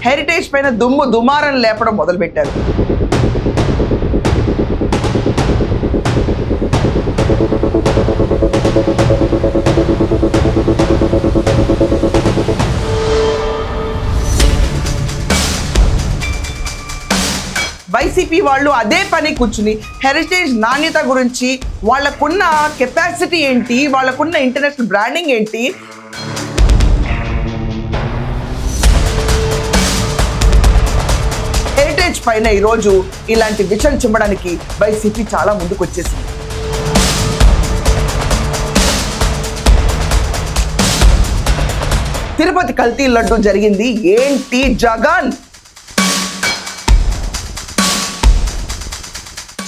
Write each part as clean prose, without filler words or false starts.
Heritage పైన దుమారం లేపడం మొదలుపెట్టారు. వైసీపీ వాళ్ళు అదే పని కూర్చుని హెరిటేజ్ నాణ్యత గురించి, వాళ్ళకున్న కెపాసిటీ ఏంటి, వాళ్ళకున్న ఇంటర్నేషనల్ బ్రాండింగ్ ఏంటి, హెరిటేజ్ పైన ఈరోజు ఇలాంటి విషయం చిమ్మడానికి వైసీపీ చాలా ముందుకు వచ్చేసింది. తిరుపతి కల్తీ లడ్డు జరిగింది ఏంటి జగన్?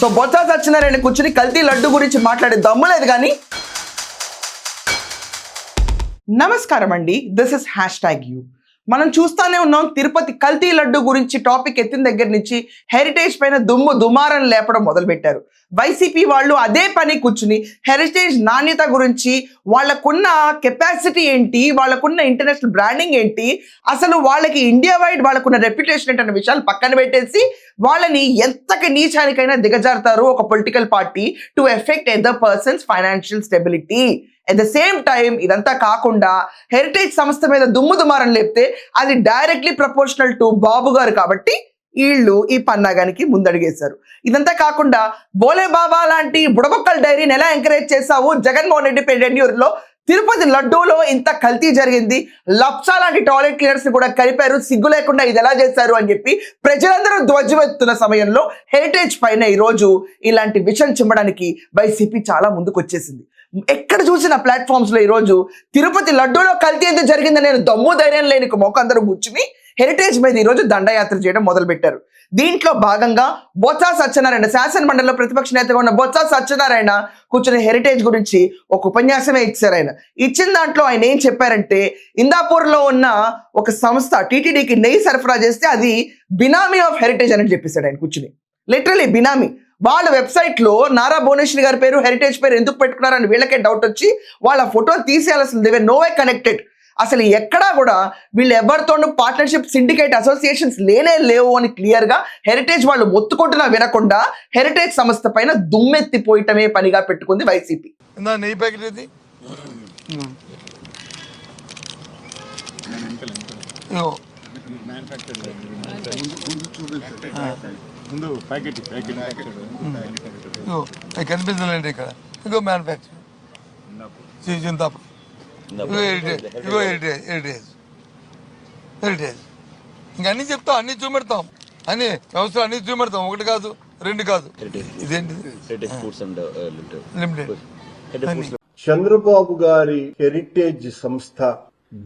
సో బొత్స సత్యనారాయణ కూర్చుని కల్తీ లడ్డు గురించి మాట్లాడే దమ్ము లేదు కానీ. నమస్కారం అండి, దిస్ ఇస్ #you. మనం చూస్తానే ఉన్నాం, తిరుపతి కల్తీ లడ్డు గురించి టాపిక్ ఎత్తిన దగ్గర నుంచి హెరిటేజ్ పైన దుమారం లేపడం మొదలుపెట్టారు. వైసీపీ వాళ్ళు అదే పని కూర్చుని హెరిటేజ్ నాణ్యత గురించి, వాళ్ళకున్న కెపాసిటీ ఏంటి, వాళ్ళకున్న ఇంటర్నేషనల్ బ్రాండింగ్ ఏంటి, అసలు వాళ్ళకి ఇండియా వైడ్ వాళ్ళకున్న రెప్యుటేషన్ ఏంటనే విషయాలు పక్కన పెట్టేసి వాళ్ళని ఎంతకి నీచానికైనా దిగజారుతారు ఒక political party to effect other persons financial stability. At the same time ఇదంతా కాకుండా హెరిటేజ్ సంస్థ మీద దుమారం లేపితే అది డైరెక్ట్లీ ప్రపోర్షనల్ టు బాబు గారు కాబట్టి వీళ్ళు ఈ పన్నాగానికి ముందడిగేశారు. ఇదంతా కాకుండా బోలే బాబా లాంటి బుడబొక్కల డైరీని ఎలా ఎంకరేజ్ చేశావు జగన్మోహన్ రెడ్డి టెన్యూర్లో, తిరుపతి లడ్డూలో ఇంత కల్తీ జరిగింది, లప్సా లాంటి టాయిలెట్ క్లీనర్స్ ని కూడా కలిపారు, సిగ్గు లేకుండా ఇది ఎలా చేశారు అని చెప్పి ప్రజలందరూ ధ్వజమెత్తున్న సమయంలో హెరిటేజ్ పైన ఈరోజు ఇలాంటి విషయం చిమ్మడానికి వైసీపీ చాలా ముందుకు వచ్చేసింది. ఎక్కడ చూసిన ప్లాట్ఫామ్స్ లో ఈరోజు తిరుపతి లడ్డూలో కల్తీ ఎందుకు జరిగిందని నేను దమ్ము ధైర్యం లేని మొక్కందరూ కూర్చుని హెరిటేజ్ మీద ఈరోజు దండయాత్ర చేయడం మొదలుపెట్టారు. దీంట్లో భాగంగా బొత్స సత్యనారాయణ, శాసన మండలిలో ప్రతిపక్ష నేతగా ఉన్న బొత్స సత్యనారాయణ కూర్చుని హెరిటేజ్ గురించి ఒక ఉపన్యాసమే ఇచ్చారు. ఆయన ఇచ్చిన దాంట్లో ఆయన ఏం చెప్పారంటే, ఇందాపూర్లో ఉన్న ఒక సంస్థ టీటీడీకి నెయ్యి సరఫరా చేస్తే అది బినామీ ఆఫ్ హెరిటేజ్ అని చెప్పేశాడు ఆయన కూర్చుని. లిటరలీ బినామీ. వాళ్ళ వెబ్సైట్లో నారా భువనేశ్వరి గారి పేరు, హెరిటేజ్ పేరు ఎందుకు పెట్టుకున్నారని వీళ్ళకే డౌట్ వచ్చి వాళ్ళ ఫోటో తీసేయాల్సింది. They were no way connected. అసలు ఎక్కడా కూడా వీళ్ళు ఎవరితోనూ పార్ట్నర్షిప్, సిండికేట్, అసోసియేషన్స్ లేవు అని క్లియర్గా హెరిటేజ్ వాళ్ళు మొత్తుకుంటున్నా వినకుండా హెరిటేజ్ సంస్థ పైన దుమ్మెత్తిపోయటమే పనిగా పెట్టుకుంది వైసీపీ. కనిపించలేండి ఇక్కడ. ఇగో మ్యానుఫ్యాక్చర్ హెరిటేజ్ ఇంకా అన్ని చెప్తాం, అన్ని చూపెడతాం, అన్ని వ్యవస్థలు అన్ని చూపెడతాం. ఒకటి కాదు, రెండు కాదు. ఇదేంటి లిమిటెడ్. చంద్రబాబు గారి హెరిటేజ్ సంస్థ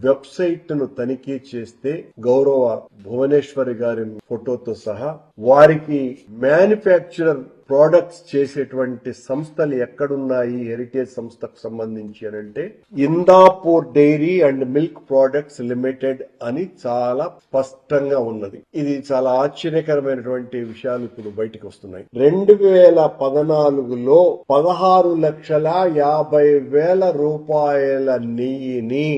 వెబ్సైట్ ను తనిఖీ చేస్తే గౌరవ భువనేశ్వరి గారి ఫోటోతో సహా వారికి మ్యానుఫ్యాక్చరర్ ప్రోడక్ట్స్ చేసేటువంటి సంస్థలు ఎక్కడున్నాయి హెరిటేజ్ సంస్థకు సంబంధించి అని అంటే Indapur dairy and milk products limited అని చాలా స్పష్టంగా ఉన్నది. ఇది చాలా ఆశ్చర్యకరమైనటువంటి విషయాలు ఇప్పుడు బయటకు వస్తున్నాయి. 2014లో 16,50,000 రూపాయల నెయ్యిని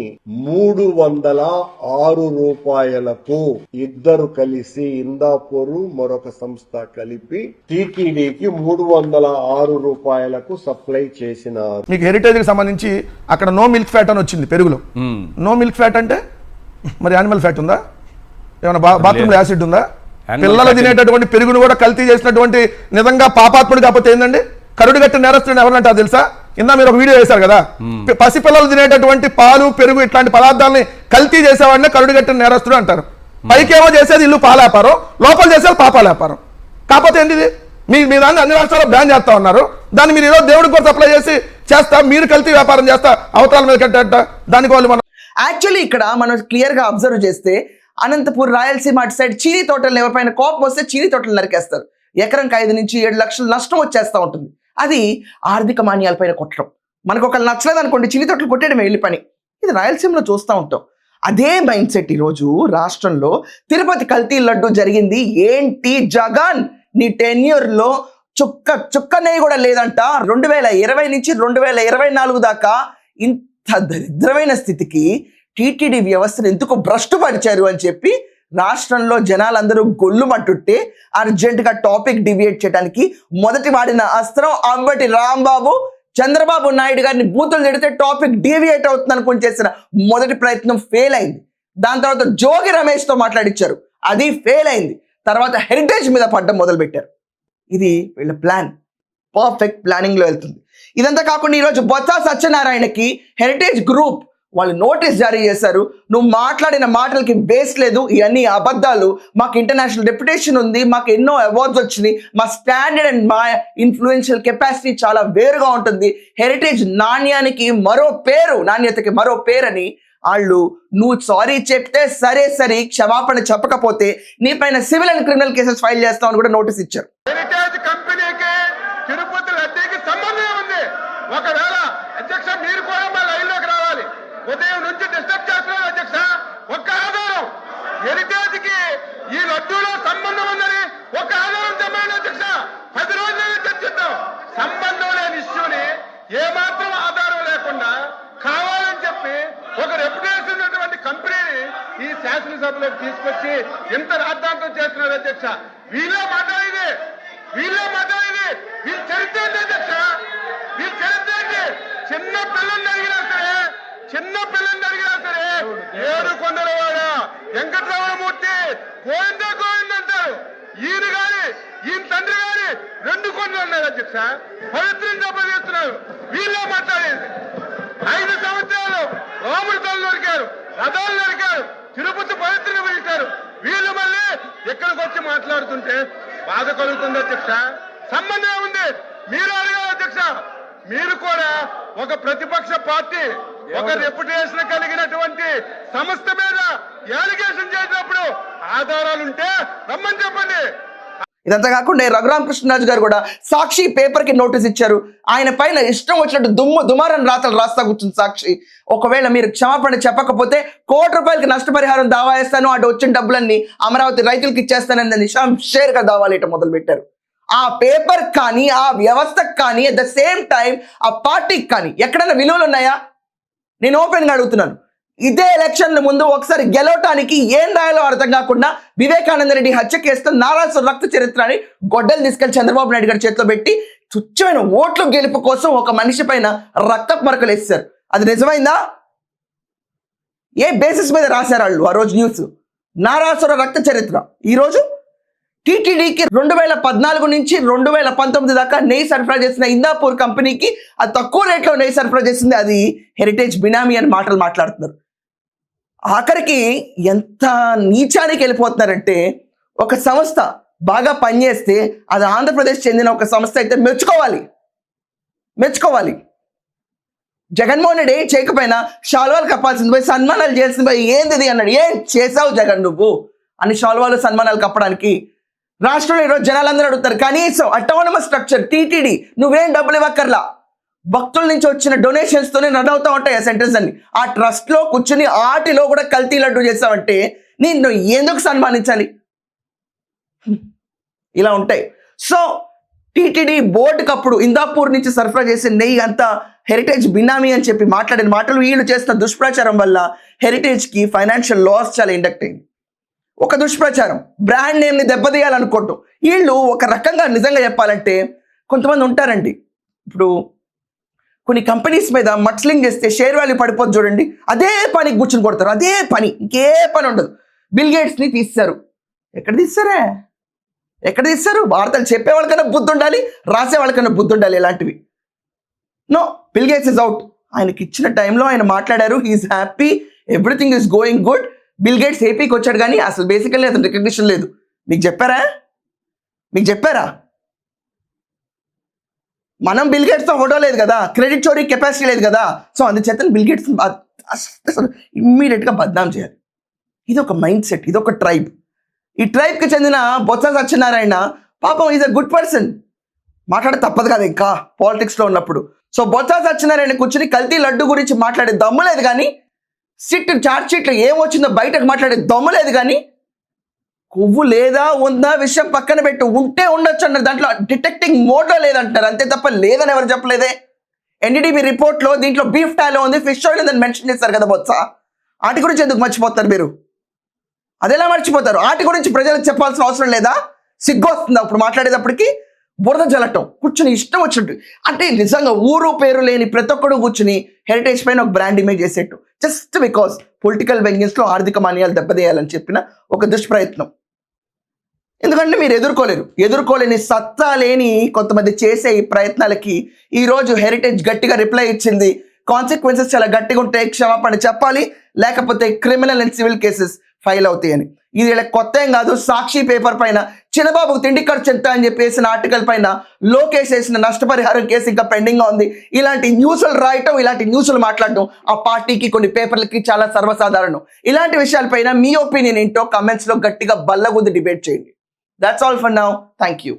306 రూపాయలకు ఇద్దరు కలిసి ఇందాపూరు మరొక సంస్థ కలిపి టీటీడీకి 306 రూపాయలకు సప్లై చేసినారు. మీకు హెరిటేజ్ కి సంబంధించి అక్కడ నో మిల్క్ ఫ్యాట్ అని వచ్చింది పెరుగులో. నో మిల్క్ ఫ్యాట్ అంటే మరి యానిమల్ ఫ్యాట్ ఉందా? ఏమైనా బాత్రూమ్ లో యాసిడ్ ఉందా? పిల్లలు తినేటటువంటి పెరుగును కూడా కల్తీ చేసినటువంటి నిజంగా పాపాత్ముడు కాకపోతే ఏందండి? కరుడు గట్టి నేరస్తుడు ఎవరంటే తెలుసా? ఇందా మీరు ఒక వీడియో చేశారు కదా, పసిపిల్లలు తినేటటువంటి పాలు, పెరుగు ఇట్లాంటి పదార్థాలని కల్తీ చేసేవాడిని కరుడు గట్టి నేరస్తుడు అంటారు. పైకేమో చేసేది ఇల్లు పాలాపారం, లోపల చేసేది పాపాల వ్యాపారం. కాకపోతే ఏంటిది? మీ దాన్ని అన్ని రాష్ట్రాల్లో బ్యాన్ చేస్తా ఉన్నారు. దాన్ని మీరు ఏదో దేవుడికి కూడా సప్లై చేస్తా మీరు కల్తీ వ్యాపారం చేస్తా అవతల మీద కట్ట దానికి వాళ్ళు మనం యాక్చువల్లీ ఇక్కడ మనం క్లియర్ గా అబ్జర్వ్ చేస్తే అనంతపూర్, రాయలసీమ అటు సైడ్ చీనీ తోటలు ఎవరిపైన కోపం వస్తే చీనీ తోటలు నరికేస్తారు. ఎకరంకి 5 నుంచి 7 లక్షలు నష్టం వచ్చేస్తూ ఉంటుంది. అది ఆర్థిక మాన్యాలపైన కొట్టడం. మనకు ఒకళ్ళు నచ్చలేదు అనుకోండి, చీనీ తోటలు కొట్టేయడం వెళ్ళి పని. ఇది రాయలసీమలో చూస్తూ ఉంటాం. అదే మైండ్ సెట్ ఈరోజు రాష్ట్రంలో తిరుపతి కల్తీ లడ్డు జరిగింది ఏంటి జగన్? నీ టెన్యూర్లో చుక్క నెయ్యి కూడా లేదంట. 2020 నుంచి 2024 దాకా ఇంత దరిద్రమైన స్థితికి టీటీడీ వ్యవస్థను ఎందుకు భ్రష్టు పరిచారు అని చెప్పి రాష్ట్రంలో జనాలందరూ గొల్లుమంటుంటే అర్జెంటుగా టాపిక్ డివియేట్ చేయడానికి మొదటి వాడిన అస్త్రం అంబటి రాంబాబు చంద్రబాబు నాయుడు గారిని బూతులు తిడితే టాపిక్ డివియేట్ అవుతుంది అనుకుని చేసిన మొదటి ప్రయత్నం ఫెయిల్ అయింది. దాని తర్వాత జోగి రమేష్తో మాట్లాడించారు, అది ఫెయిల్ అయింది. తర్వాత హెరిటేజ్ మీద పడ్డం మొదలుపెట్టారు. ఇది వీళ్ళ ప్లాన్, పర్ఫెక్ట్ ప్లానింగ్లో వెళ్తుంది. ఇదంతా కాకుండా ఈరోజు బొత్స సత్యనారాయణకి హెరిటేజ్ గ్రూప్ వాళ్ళు నోటీస్ జారీ చేశారు. నువ్వు మాట్లాడిన మాటలకి బేస్ లేదు, ఇవన్నీ అబద్ధాలు, మాకు ఇంటర్నేషనల్ రెప్యుటేషన్ ఉంది, మాకు ఎన్నో అవార్డ్స్ వచ్చినాయి, మా స్టాండర్డ్ అండ్ మా ఇన్ఫ్లుయెన్షియల్ కెపాసిటీ చాలా వేరుగా ఉంటుంది, హెరిటేజ్ నాణ్యానికి మరో పేరు, నాణ్యతకి మరో పేరు అని వాళ్ళు నువ్వు సారీ చెప్తే సరే క్షమాపణ చెప్పకపోతే నీ పైన civil and criminal cases file చేస్తామని కూడా నోటీస్ ఇచ్చారు. హెరిటేజ్ కంపెనీకి తిరుపతి లడ్డీకి సంబంధం ఉంది. ఒకవేళ అధ్యక్ష మీరు కూడా మా లైన్ లోకి రావాలి. ఉదయం నుంచి డిస్టర్బ్ చేస్తున్నారు అధ్యక్ష. ఒక్క ఆధారం హెరిటేజ్ కి ఈ లడ్డూలో సంబంధం ఉందని ఒక ఆధారం చెప్పండి అధ్యక్ష. 10 రోజులు చర్చిద్దాం. సంబంధం లేని ఇష్యూని ఏమాత్రం ఆధారం లేకుండా కావాలని చెప్పి ఒక రెప్యుటేషన్ ఉన్నటువంటి కంపెనీని ఈ శాసనసభలోకి తీసుకొచ్చి ఎంత రాద్ధాంతం చేస్తున్నారు అధ్యక్ష. వీళ్ళే మాట్లాడేది వీళ్ళ చరిత్ర ఏంటి అధ్యక్ష? వీళ్ళ చరిత్ర ఏంటి? చిన్న పిల్లల్ని అడిగినా సరే 7 కొండలవాడ వెంకటరమణమూర్తి గోవింద అంటారు. ఈయన గాని ఈయన తండ్రి గాని 2 కొండలు ఉన్నారు అధ్యక్ష. పవిత్రం చేస్తున్నారు. వీళ్ళే మాట్లాడేది. 5 సంవత్సరాలు రాముడితోలు నరికారు, రథాలు నరికారు, తిరుపతి పవిత్రను పిలిచారు. వీళ్ళు మళ్ళీ ఎక్కడికి వచ్చి మాట్లాడుతుంటే బాధ కలుగుతుంది అధ్యక్ష. సంబంధం ఉంది. మీరు అడగాలి అధ్యక్ష. మీరు కూడా ఒక ప్రతిపక్ష పార్టీ, ఒక రెప్యుటేషన్ కలిగినటువంటి సంస్థ మీద అలిగేషన్ చేసినప్పుడు ఆధారాలుంటే రమ్మని చెప్పండి. ఇదంతా కాకుండా రఘురామకృష్ణరాజు గారు కూడా సాక్షి పేపర్కి నోటీస్ ఇచ్చారు. ఆయన పైన ఇష్టం వచ్చినట్టు దుమారని రాతలు రాస్తా కూర్చుంది సాక్షి. ఒకవేళ మీరు క్షమాపణ చెప్పకపోతే ₹1,00,00,000 నష్టపరిహారం దావా వేస్తాను, అటు వచ్చిన డబ్బులన్నీ అమరావతి రైతులకు ఇచ్చేస్తానని నిషాంషేర్గా దావాలేట మొదలు పెట్టారు. ఆ పేపర్ కానీ ఆ వ్యవస్థకు కానీ అట్ ద సేమ్ టైం ఆ పార్టీకి కానీ ఎక్కడైనా విలువలు ఉన్నాయా? నేను ఓపెన్గా అడుగుతున్నాను. ఇదే ఎలక్షన్ల ముందు ఒకసారి గెలవటానికి ఏం రాయాలో అర్థం కాకుండా వివేకానంద రెడ్డి హత్య కేసుతో నారాసు రక్త చరిత్ర అని గొడ్డలు తీసుకెళ్లి చంద్రబాబు నాయుడు గారి చేతిలో పెట్టి తుచ్చమైన ఓట్ల గెలుపు కోసం ఒక మనిషి పైన రక్తపు మరకలు వేస్తారు. అది నిజమైందా? ఏ బేసిస్ మీద రాశారు వాళ్ళు ఆ రోజు న్యూస్? నారాసుర రక్త చరిత్ర. ఈరోజు టీటీడీకి 2014 నుంచి 2019 దాకా నెయ్యి సరఫరా చేసిన ఇందాపూర్ కంపెనీకి అది తక్కువ రేట్లో నెయ్యి సరఫరా చేసింది అది హెరిటేజ్ బినామీ అని మాటలు మాట్లాడుతున్నారు. ఆఖరికి ఎంత నీచానికి వెళ్ళిపోతున్నారంటే ఒక సంస్థ బాగా పనిచేస్తే అది ఆంధ్రప్రదేశ్ చెందిన ఒక సంస్థ అయితే మెచ్చుకోవాలి. జగన్మోహన్ రెడ్డి చేయకపోయినా శాల్వాలు కప్పాల్సింది పోయి సన్మానాలు చేయాల్సింది పోయి ఏంది అన్నాడు. ఏం చేసావు జగన్ నువ్వు అని శాల్వాలు సన్మానాలు కప్పడానికి? రాష్ట్రంలో ఈరోజు జనాలందరూ అడుగుతారు, కనీసం అటానమస్ స్ట్రక్చర్ టీటీడీ నువ్వేం డబ్బులు ఇవ్వక్కర్లా, భక్తుల నుంచి వచ్చిన డొనేషన్స్తోనే రన్ అవుతా ఉంటాయి ఆ సెంటర్స్ అన్ని. ఆ ట్రస్ట్లో కూర్చుని ఆటిలో కూడా కల్తీ లడ్డు చేసావంటే నిన్ను ఎందుకు సన్మానించాలి? ఇలా ఉంటాయి. సో టీటీడీ బోర్డుకి అప్పుడు ఇందాపూర్ నుంచి సరఫరా చేసే నెయ్యి అంతా హెరిటేజ్ బినామీ అని చెప్పి మాట్లాడిన మాటలు వీళ్ళు చేస్తున్న దుష్ప్రచారం వల్ల హెరిటేజ్కి ఫైనాన్షియల్ లాస్ చాలా ఇండక్ట్ అయింది. ఒక దుష్ప్రచారం, బ్రాండ్ నేమ్ని దెబ్బతీయాలనుకోవటం. వీళ్ళు ఒక రకంగా నిజంగా చెప్పాలంటే కొంతమంది ఉంటారండి, ఇప్పుడు కొన్ని కంపెనీస్ మీద మట్స్లింగ్ చేస్తే షేర్ వాల్యూ పడిపోతుంది చూడండి, అదే పనికి కూర్చుని కొడతారు. అదే పని, ఇంకే పని ఉండదు. బిల్ గేట్స్ని తీస్తారు. ఎక్కడ తీస్తారు? వార్తలు చెప్పే వాళ్ళకన్నా బుద్ధి ఉండాలి, రాసే వాళ్ళకన్నా బుద్ధి ఉండాలి. ఇలాంటివి no, bill Gates is out. ఆయనకి ఇచ్చిన టైంలో ఆయన మాట్లాడారు, he is happy, everything is going good. Bill Gates ఏపీకి వచ్చాడు కానీ అసలు బేసికల్లీ అతను రికగ్నిషన్ లేదు. మీకు చెప్పారా? మనం బిల్ గేట్స్తో ఫోటో లేదు కదా, క్రెడిట్ చోరీ కెపాసిటీ లేదు కదా. సో అందుచేత బిల్ గేట్స్ అసలు ఇమ్మీడియట్గా బద్నాం చేయాలి. ఇది ఒక మైండ్ సెట్, ఇది ఒక ట్రైబ్. ఈ ట్రైబ్కి చెందిన బొత్స సత్యనారాయణ పాపం ఈజ్ అ గుడ్ పర్సన్, మాట్లాడే తప్పదు కదా ఇంకా పాలిటిక్స్లో ఉన్నప్పుడు. సో బొత్స సత్యనారాయణ కూర్చుని కల్తీ లడ్డు గురించి మాట్లాడే దమ్ము లేదు కానీ, చార్జ్ షీట్లో ఏమొచ్చిందో బయటకు మాట్లాడే దమ్ము లేదు కానీ, కొవ్వు లేదా ఉందా విషయం పక్కన పెట్టు, ఉంటే ఉండొచ్చు అన్నారు. దాంట్లో డిటెక్టింగ్ మోడ్లో లేదంటారు, అంతే తప్ప లేదని ఎవరు చెప్పలేదే. ఎన్డీటీవీ రిపోర్ట్లో దీంట్లో బీఫ్ టాలో ఉంది, ఫిష్ ఆయిల్ ఉందని మెన్షన్ చేస్తారు కదా బొత్స. వాటి గురించి ఎందుకు మర్చిపోతారు మీరు? అదెలా మర్చిపోతారు? వాటి గురించి ప్రజలకు చెప్పాల్సిన అవసరం లేదా? సిగ్గు వస్తుంది అప్పుడు మాట్లాడేటప్పటికి. బురద జల్లటం, కూర్చుని ఇష్టం వచ్చినట్టు. అంటే నిజంగా ఊరు పేరు లేని ప్రతి ఒక్కడు కూర్చుని హెరిటేజ్ పైన ఒక బ్రాండ్ ఇమేజ్ చేసేట్టు, జస్ట్ బికాస్ పొలిటికల్ వెంగెన్స్లో ఆర్థిక మాన్యాలు దెబ్బతీయాలని చెప్పిన ఒక దుష్ప్రయత్నం. ఎందుకంటే మీరు ఎదుర్కోలేని సత్తా లేని కొంతమంది చేసే ఈ ప్రయత్నాలకి ఈరోజు హెరిటేజ్ గట్టిగా రిప్లై ఇచ్చింది. కాన్సిక్వెన్సెస్ చాలా గట్టిగా ఉంటే క్షమాపణ చెప్పాలి, లేకపోతే criminal and civil cases file అవుతాయని. ఇది ఇలా కొత్త ఏం కాదు. సాక్షి పేపర్ పైన చిన్నబాబుకు తిండి ఖర్చు ఎంత అని చెప్పేసిన ఆర్టికల్ పైన లోకేష్ వేసిన నష్టపరిహారం కేసు ఇంకా పెండింగ్ గా ఉంది. ఇలాంటి న్యూస్లు రాయటం, ఇలాంటి న్యూస్లు మాట్లాడటం ఆ పార్టీకి, కొన్ని పేపర్లకి చాలా సర్వసాధారణం. ఇలాంటి విషయాలపైన మీ ఒపీనియన్ ఏంటో కమెంట్స్ లో గట్టిగా బల్లగుద్ది డిబేట్ చేయండి. That's all for now. Thank you.